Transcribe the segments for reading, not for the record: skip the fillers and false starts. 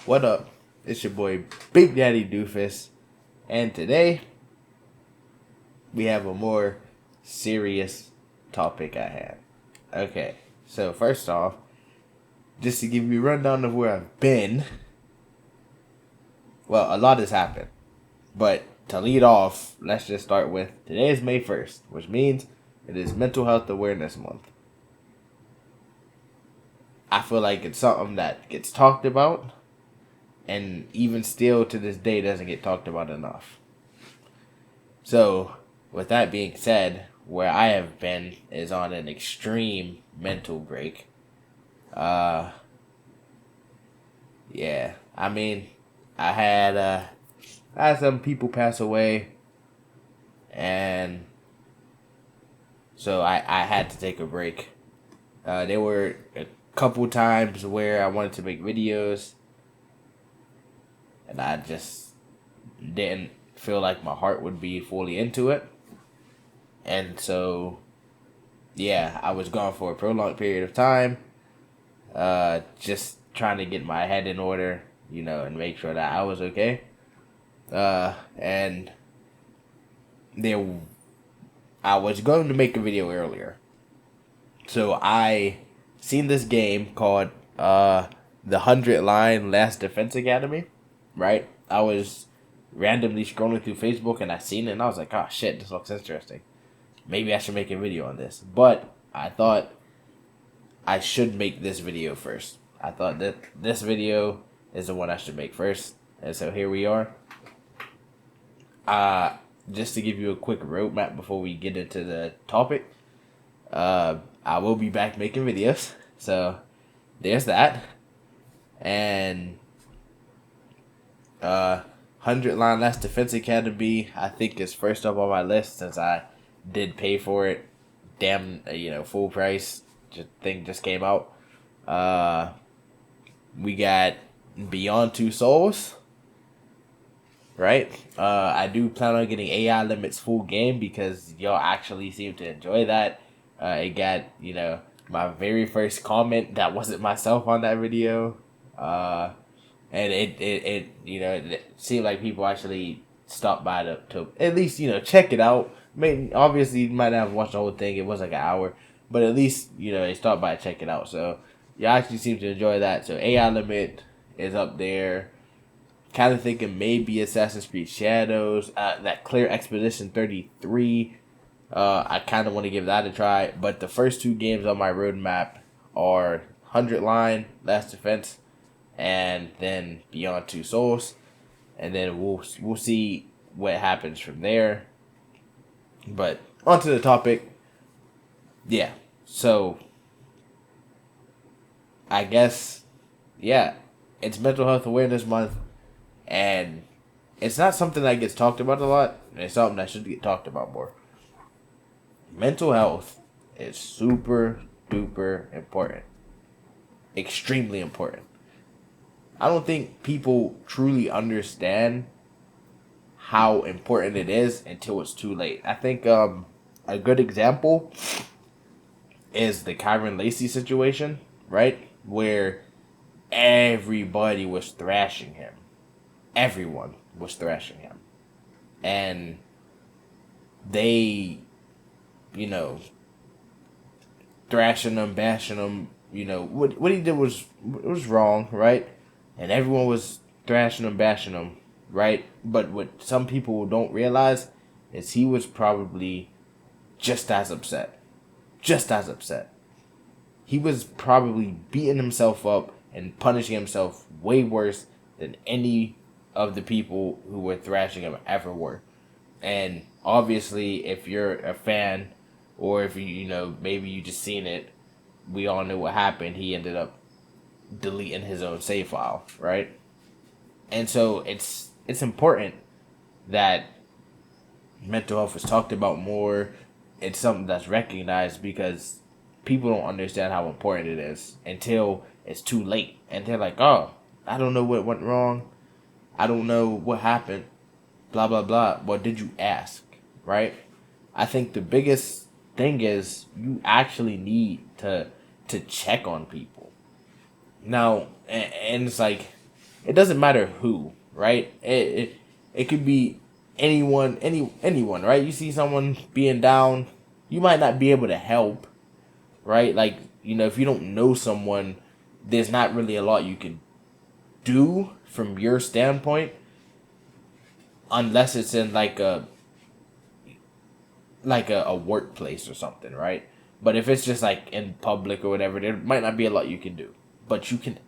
What up? It's your boy Big Daddy Doofus, and today we have a more serious topic at hand. Okay, so first off, just to give you a rundown of where I've been, well, a lot has happened, but to lead off, let's just start with today is May 1st, which means it is Mental Health Awareness Month. I feel like it's something that gets talked about, and even still to this day doesn't get talked about enough. So, with that being said, where I have been is on an extreme mental break. Uh, yeah, I mean, I had some people pass away, and so I had to take a break. There were a couple times where I wanted to make videos, and I just didn't feel like my heart would be fully into it. And so, yeah, I was gone for a prolonged period of time, just trying to get my head in order, and make sure that I was okay. And there, I was going to make a video earlier. So I seen this game called the 100 Line Last Defense Academy, right? I was randomly scrolling through Facebook and I seen it and I was like, oh shit, this looks interesting. Maybe I should make a video on this. But I thought I should make this video first. I thought that this video is the one I should make first. And so here we are. Just to give you a quick roadmap before we get into the topic, I will be back making videos. So there's that. And 100 Line Last Defense Academy, I think, is first up on my list since I did pay for it. Damn, full price. Thing just came out. We got Beyond Two Souls. Right? I do plan on getting AI Limits full game because y'all actually seem to enjoy that. It got, my very first comment that wasn't myself on that video. And it seemed like people actually stopped by to at least, check it out. I mean, obviously, you might not have watched the whole thing. It was like an hour. But at least, they stopped by to check it out. So, you actually seem to enjoy that. So, AI Limit is up there. Kind of thinking maybe Assassin's Creed Shadows. That Clear Expedition 33. I kind of want to give that a try. But the first two games on my roadmap are 100 Line, Last Defense, and then Beyond Two Souls. And then we'll see what happens from there. But onto the topic. Yeah. So I guess, yeah, it's Mental Health Awareness Month, and it's not something that gets talked about a lot. It's something that should get talked about more. Mental health is super duper important, extremely important. I don't think people truly understand how important it is until it's too late. I think a good example is the Kyron Lacey situation, right? Where everybody was thrashing him. Everyone was thrashing him. And they, thrashing him, bashing him, what he did was wrong, right? And everyone was thrashing him, bashing him, right? But what some people don't realize is he was probably just as upset. Just as upset. He was probably beating himself up and punishing himself way worse than any of the people who were thrashing him ever were. And obviously, if you're a fan, or if maybe you just seen it, we all know what happened. He ended up deleting his own save file, right? And so it's important that mental health is talked about more. It's something that's recognized because people don't understand how important it is until it's too late. And they're like, oh, I don't know what went wrong. I don't know what happened. Blah, blah, blah. But did you ask? Right? I think the biggest thing is you actually need to check on people. Now, and it's like, it doesn't matter who, right? It could be anyone, right? You see someone being down, you might not be able to help, right? Like, if you don't know someone, there's not really a lot you can do from your standpoint, unless it's in a workplace or something, right? But if it's just like in public or whatever, there might not be a lot you can do. But you can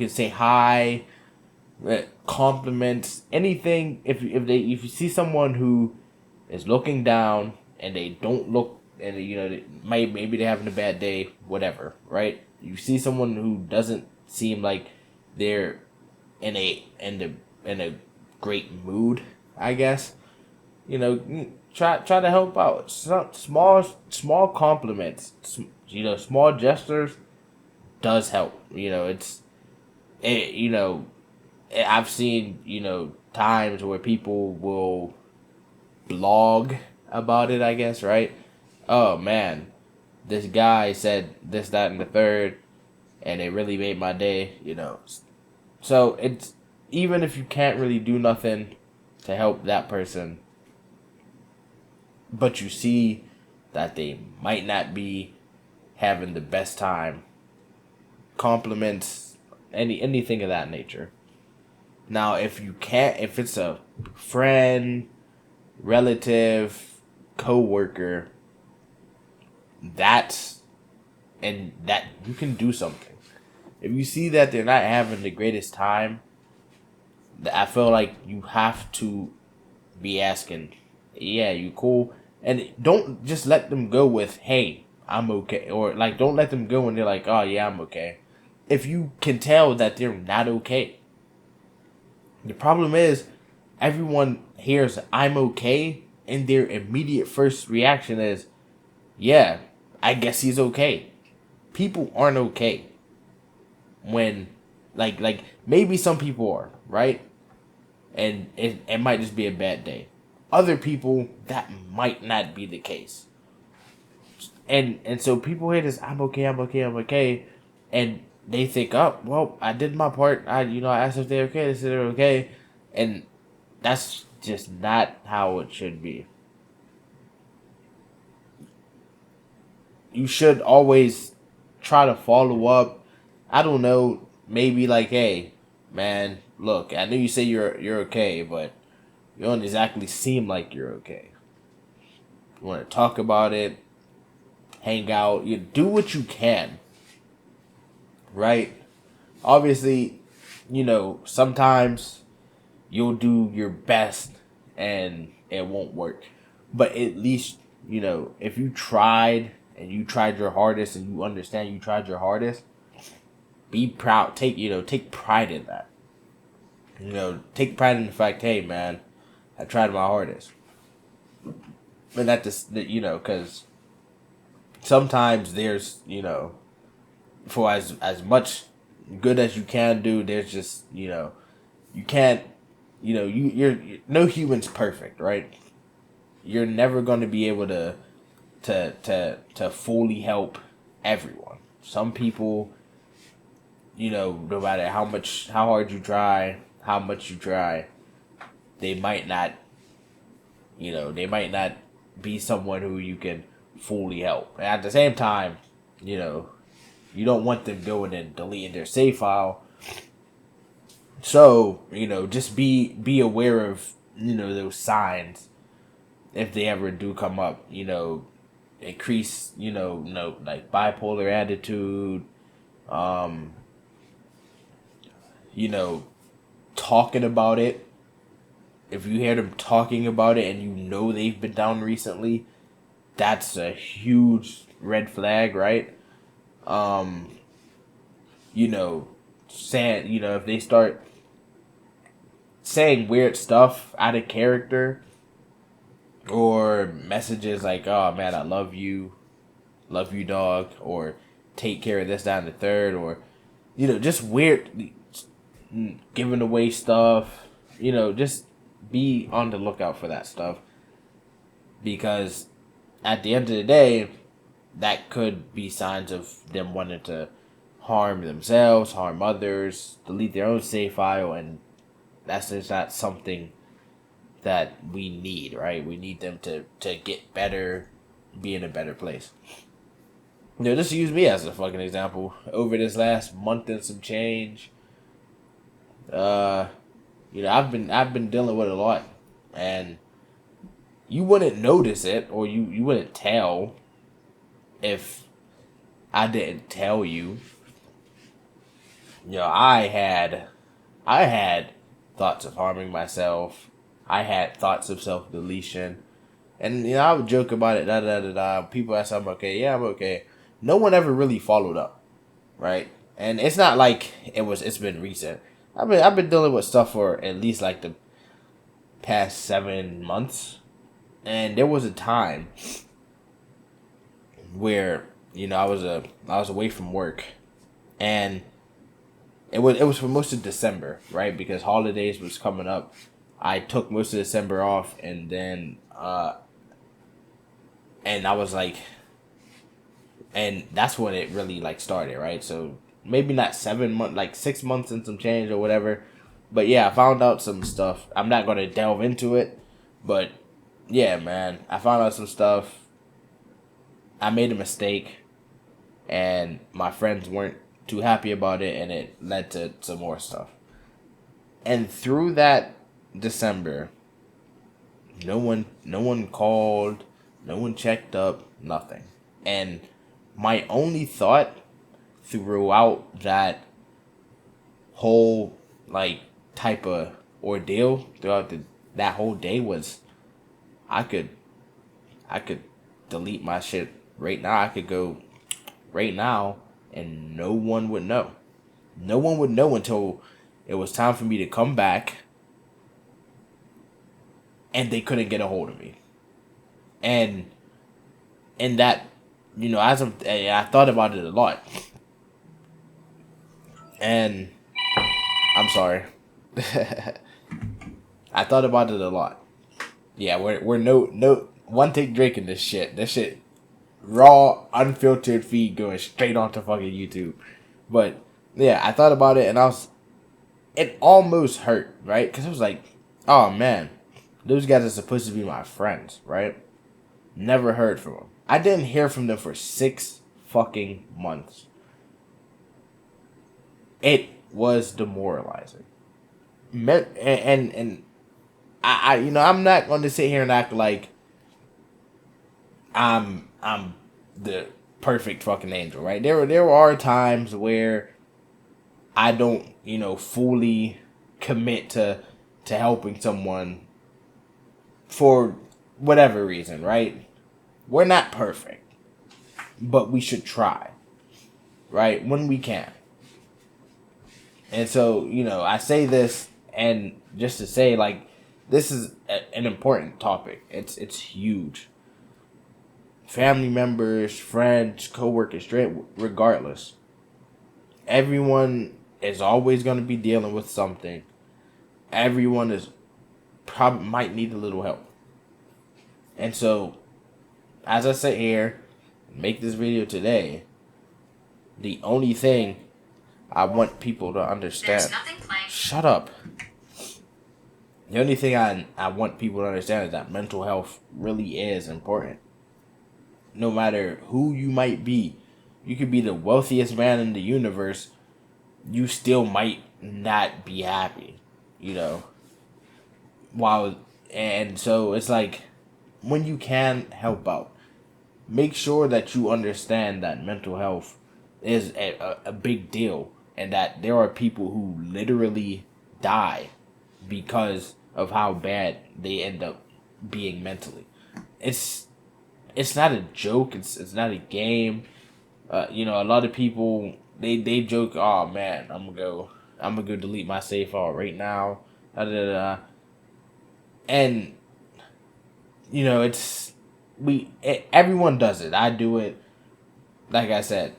say hi, compliments, anything. If you see someone who is looking down and they don't look, and maybe they're having a bad day, whatever, right? You see someone who doesn't seem like they're in a great mood, I guess. Try to help out. Small compliments, small gestures does help. It, you know I've seen times where people will blog about it, I guess, right? Oh man, this guy said this, that, and the third, and it really made my day. So it's, even if you can't really do nothing to help that person, but you see that they might not be having the best time, compliments, anything of that nature. Now, if it's a friend, relative, coworker, that you can do something. If you see that they're not having the greatest time, I feel like you have to be asking, yeah, you cool? And don't just let them go with, hey, I'm okay. Or, like, don't let them go when they're like, oh, yeah, I'm okay. If you can tell that they're not okay. The problem is, everyone hears I'm okay, and their immediate first reaction is, yeah, I guess he's okay. People aren't okay. When, like maybe some people are, right? And it might just be a bad day. Other people, that might not be the case. And so people hear this, I'm okay, and they think, oh, well, I did my part. I asked if they're okay. They said they're okay, and that's just not how it should be. You should always try to follow up. I don't know, maybe like, hey, man, look, I know you say you're okay, but you don't exactly seem like you're okay. You want to talk about it, hang out, you do what you can, right? Obviously, sometimes you'll do your best and it won't work. But at least, if you tried and you tried your hardest and you understand you tried your hardest, be proud. Take pride in that. Take pride in the fact, hey man, I tried my hardest. And because sometimes there's, for as much good as you can do, there's just, you can't, you're no human's perfect, right? You're never going to be able to fully help everyone. Some people, no matter how hard you try, how much you try, they might not be someone who you can fully help. And at the same time, you don't want them going and deleting their save file. So, just be aware of, those signs if they ever do come up. Increase, like bipolar attitude, talking about it. If you hear them talking about it and they've been down recently, that's a huge red flag, right? Saying, if they start saying weird stuff out of character, or messages like, oh man, I love you dog, or take care of this, that, and the third, or just weird giving away stuff, just be on the lookout for that stuff, because at the end of the day, that could be signs of them wanting to harm themselves, harm others, delete their own save file, and that's just not something that we need, right? We need them to get better, be in a better place. Just use me as a fucking example. Over this last month and some change, I've been dealing with a lot, and you wouldn't notice it, or you wouldn't tell if I didn't tell you. I had thoughts of harming myself. I had thoughts of self-deletion. And, I would joke about it, da da da da. People ask, I'm okay. Yeah, I'm okay. No one ever really followed up, right? And it's not like it's been recent. I've been dealing with stuff for at least like the past 7 months. And there was a time where, I was away from work, and it was for most of December, right? Because holidays was coming up. I took most of December off, and then and I was like, and that's when it really like started, right? So maybe not 7 months, like 6 months and some change or whatever. But yeah, I found out some stuff. I'm not gonna delve into it, but yeah, man, I found out some stuff. I made a mistake, and my friends weren't too happy about it, and it led to some more stuff. And through that December, no one called, no one checked up, nothing. And my only thought throughout that whole like type of ordeal throughout that whole day was I could delete my shit right now. I could go right now and no one would know. No one would know until it was time for me to come back, and they couldn't get a hold of me. And that, I thought about it a lot. And I'm sorry. I thought about it a lot. Yeah, we're no one take drinking this shit. This shit raw, unfiltered feed going straight onto fucking YouTube. But yeah, I thought about it, and it almost hurt, right? Because it was like, oh man, those guys are supposed to be my friends, right? Never heard from them. I didn't hear from them for 6 fucking months. It was demoralizing. And I I'm not going to sit here and act like I'm the perfect fucking angel, right? There are times where I don't, fully commit to helping someone for whatever reason, right? We're not perfect, but we should try, right? When we can. And so, I say this, and just to say, like, this is an important topic. It's huge. Family members, friends, coworkers, regardless. Everyone is always going to be dealing with something. Everyone is probably might need a little help. And so, as I sit here, make this video today, the only thing I want people to understand. Shut up. The only thing I want people to understand is that mental health really is important. No matter who you might be, you could be the wealthiest man in the universe, you still might not be happy, and so it's like, when you can help out, make sure that you understand that mental health is a big deal, and that there are people who literally die because of how bad they end up being mentally. It's not a joke. It's not a game. A lot of people they joke, oh man, I'm gonna go delete my save file right now. Da, da, da. And everyone does it. I do it. Like I said,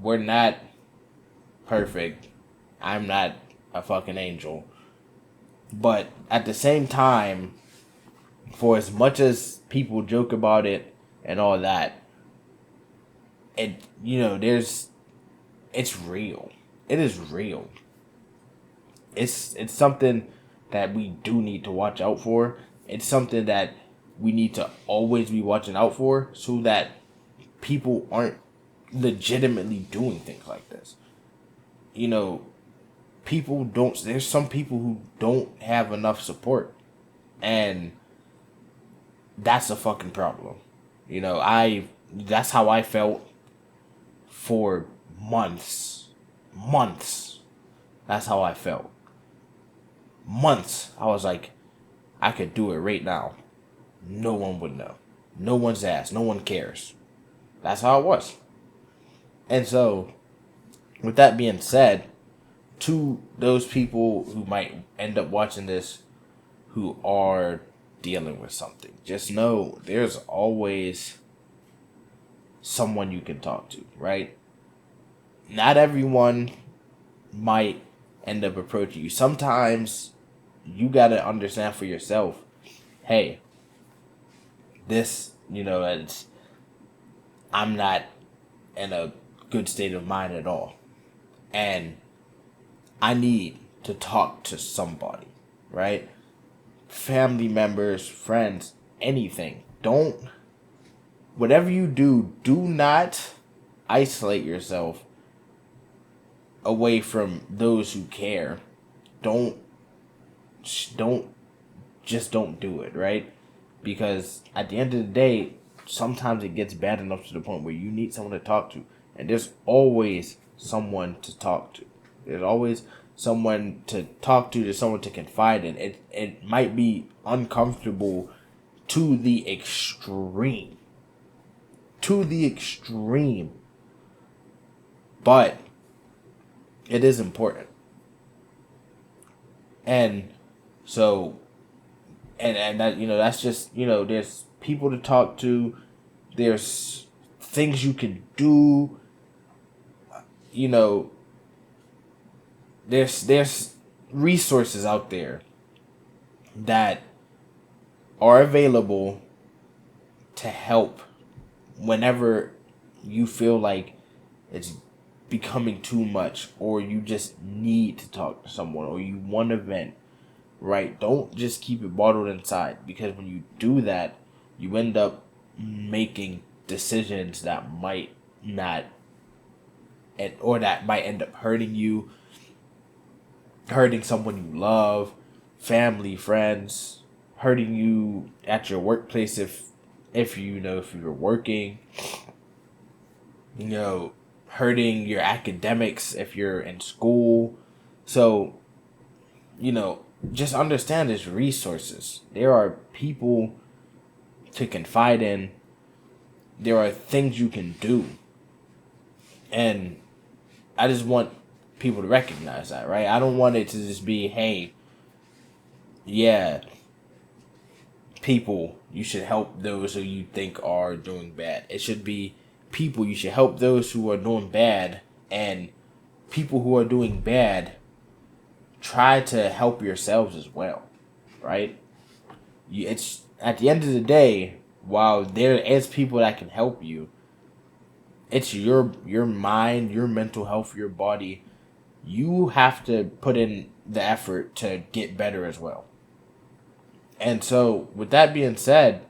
we're not perfect. I'm not a fucking angel. But at the same time, for as much as people joke about it and all that, there's it's real. It is real. It's something that we do need to watch out for. It's something that we need to always be watching out for so that people aren't legitimately doing things like this. You know, people don't, there's some people who don't have enough support, and that's a fucking problem. That's how I felt for months. That's how I felt. Months. I was like, I could do it right now. No one would know. No one's asked. No one cares. That's how it was. And so, with that being said, to those people who might end up watching this who are dealing with something, just know there's always someone you can talk to, right? Not everyone might end up approaching you. Sometimes you gotta understand for yourself, hey, this, I'm not in a good state of mind at all. And I need to talk to somebody, right? Family members, friends, anything. Whatever you do, do not isolate yourself away from those who care. Don't do it, right? Because at the end of the day, sometimes it gets bad enough to the point where you need someone to talk to. And there's always someone to talk to. There's always someone to talk to. There's someone to confide in. It might be uncomfortable to the extreme. But it is important. And so, and that, that's just, there's people to talk to. There's things you can do. There's resources out there that are available to help whenever you feel like it's becoming too much, or you just need to talk to someone, or you want to vent, right? Don't just keep it bottled inside, because when you do that, you end up making decisions that might not, or that might end up hurting you, hurting someone you love, family, friends, hurting you at your workplace if you're working, hurting your academics if you're in school. So, just understand there's resources. There are people to confide in. There are things you can do. And I just want people to recognize that, right? I don't want it to just be, hey, yeah, people, you should help those who you think are doing bad. It should be, people, you should help those who are doing bad, and people who are doing bad, try to help yourselves as well, right? It's at the end of the day, while there is people that can help you, it's your mind, your mental health, your body. You have to put in the effort to get better as well. And so, with that being said,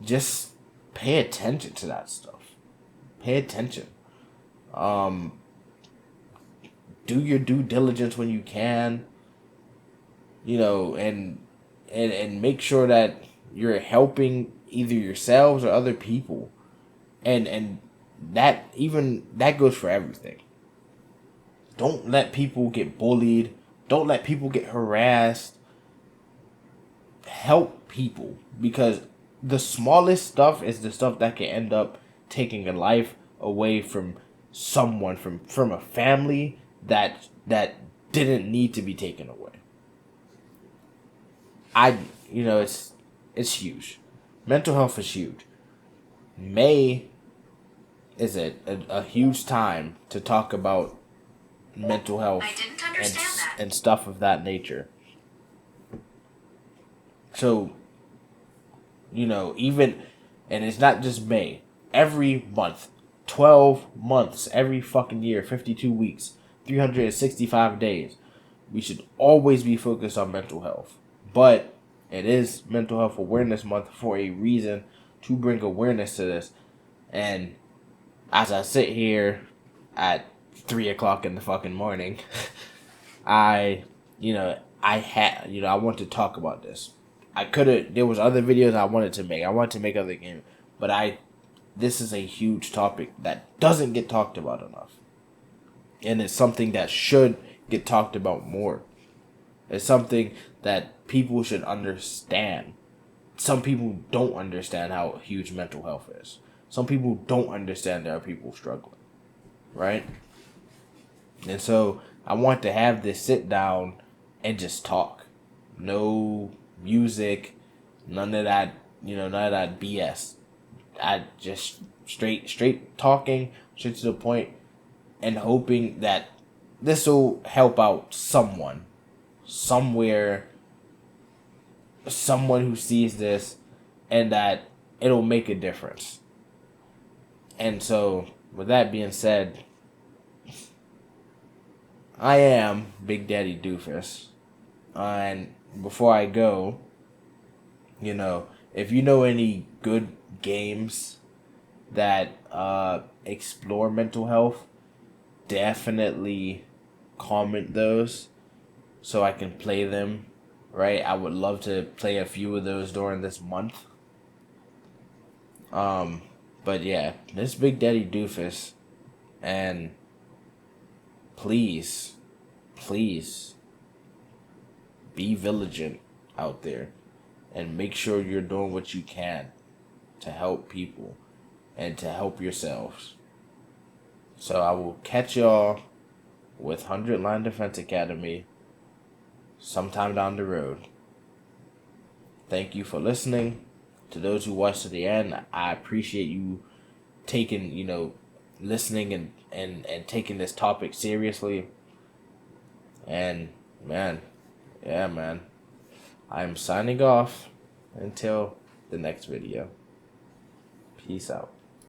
just pay attention to that stuff. Pay attention. Do your due diligence when you can. And make sure that you're helping either yourselves or other people. And that goes for everything. Don't let people get bullied. Don't let people get harassed. Help people, because the smallest stuff is the stuff that can end up taking a life away from someone, from a family that didn't need to be taken away. It's huge. Mental health is huge. May is a huge time to talk about mental health and stuff of that nature. So, even, and it's not just May, every month, 12 months every fucking year, 52 weeks, 365 days. We should always be focused on mental health. But it is Mental Health Awareness Month for a reason, to bring awareness to this. And as I sit here at 3 o'clock in the fucking morning, I want to talk about this. There was other videos I wanted to make. I wanted to make other games. But this is a huge topic that doesn't get talked about enough. And it's something that should get talked about more. It's something that people should understand. Some people don't understand how huge mental health is. Some people don't understand there are people struggling. Right? And so I want to have this sit down and just talk. No music, none of that, none of that BS. I just straight talking, straight to the point, and hoping that this will help out someone, somewhere, someone who sees this, and that it'll make a difference. And so, with that being said, I am Big Daddy Doofus. And before I go, if you know any good games that explore mental health, definitely comment those so I can play them, right? I would love to play a few of those during this month. But yeah, this Big Daddy Doofus, and please be vigilant out there and make sure you're doing what you can to help people and to help yourselves. So I will catch y'all with 100 Line Defense Academy sometime down the road. Thank you for listening. To those who watched to the end, I appreciate you taking, listening and taking this topic seriously. And man, I'm signing off until the next video. Peace out.